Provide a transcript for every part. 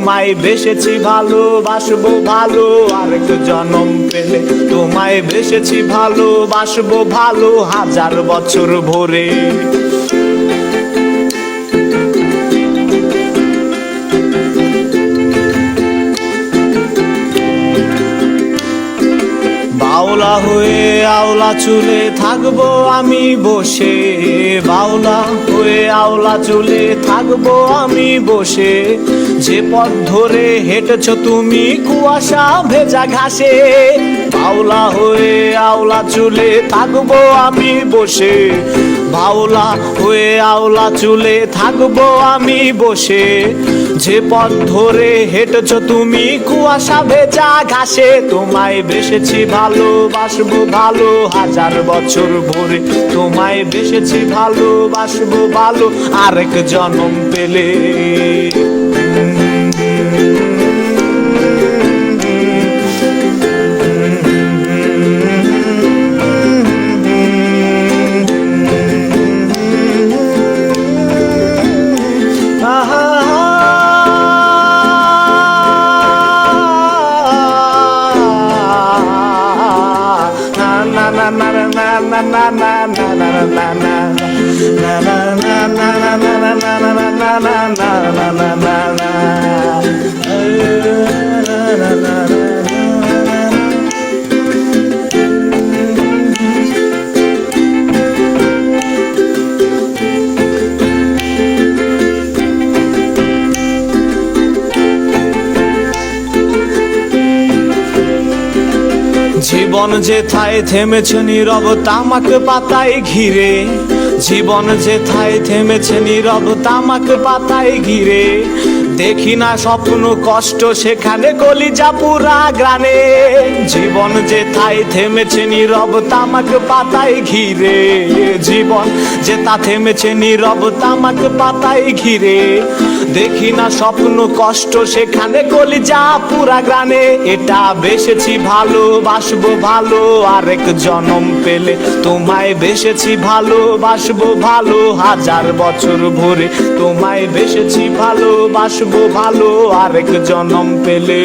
তোমায় বেসেছি ভালোবাসবো ভালো, আরেক জনম পেলে তোমায় বেসেছি ভালোবাসবো ভালো, হাজার বছর ভরে। বাউলা হয়ে আওলা চুলে থাকবো আমি বসে, বাউলা হয়ে আওলা চুলে থাকবো আমি বসে, যে পথ ধরে হেঁটেছো তুমি কুয়াশা ভেজা ঘাসে। বাউলা হয়ে আওলা চুলে থাকবো আমি বসে, বাউলা হয়ে আওলা চুলে থাকবো আমি বসে, যে পথ ধরে হেঁটেছো তুমি কুয়াশা ভেজা ঘাসে। তোমায় বেসেছি ভালোবাসবো ভালো, হাজার বছর ভরে তোমায় বেসেছি ভালোবাসবো ভালো, আরেক জনম পেলে। জীবন যেথায় থেমেছে নীরব তামাক পাতায় ঘিরে, জীবন যেথায় থেমেছে নীরব তামাক পাতায় ঘিরে, দেখি না স্বপ্ন কষ্ট সেখানে কলিজা পুরা গ্রানে। জীবন যেথায় থেমেছে নীরব তামাক পাতায় ঘিরে, জীবন যেথা থেমেছে নীরব তামাক পাতায় ঘিরে, দেখি না স্বপ্ন কষ্ট সেখানে কলিজা পুরা গ্রানে। এটা বেসেছি ভালোবাসবো ভালো, আরেক জনম পেলে তোমায় বেসেছি ভালোবাসবো ভালো, হাজার বছর ভরে তোমায় বেসেছি ভালোবাসবো ভালো, আরেক জনম পেলে।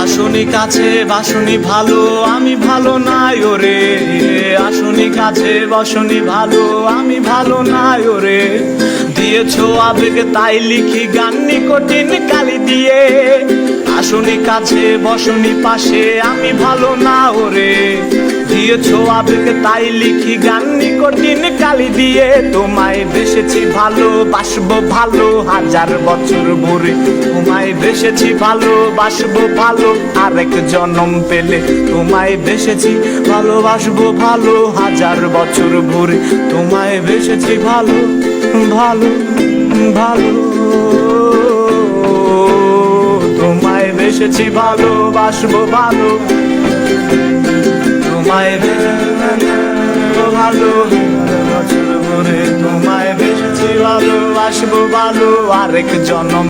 আসনি কাছে বাসনি ভালো, আমি ভালো নাই ওরে, আসনি কাছে বাসনি ভালো, আমি ভালো নাই ওরে, দিয়েছো আবেগ তাই লিখি গান নিকটিন কালি দিয়ে। আসনি কাছে বসনি পাশে, আমি ভালো না ওরে, দিয়েছো আবেগ তাই লিখি গান নিকটিন কালি দিয়ে। তোমায় বেসেছি ভালোবাসবো ভালো, হাজার বছর ভরে তোমায় বেসেছি ভালোবাসবো ভালো, আরেক জনম পেলে তোমায় বেসেছি ভালোবাসবো ভালো, হাজার বছর ভরে তোমায় বেসেছি ভালো ভালো ভালো, তোমায় বেসেছি ভালোবাসবো ভালো, তোমায় ভালো, বছর ভরে তোমায় বেসেছি ভালোবাসবো ভালো, আরেক জনম।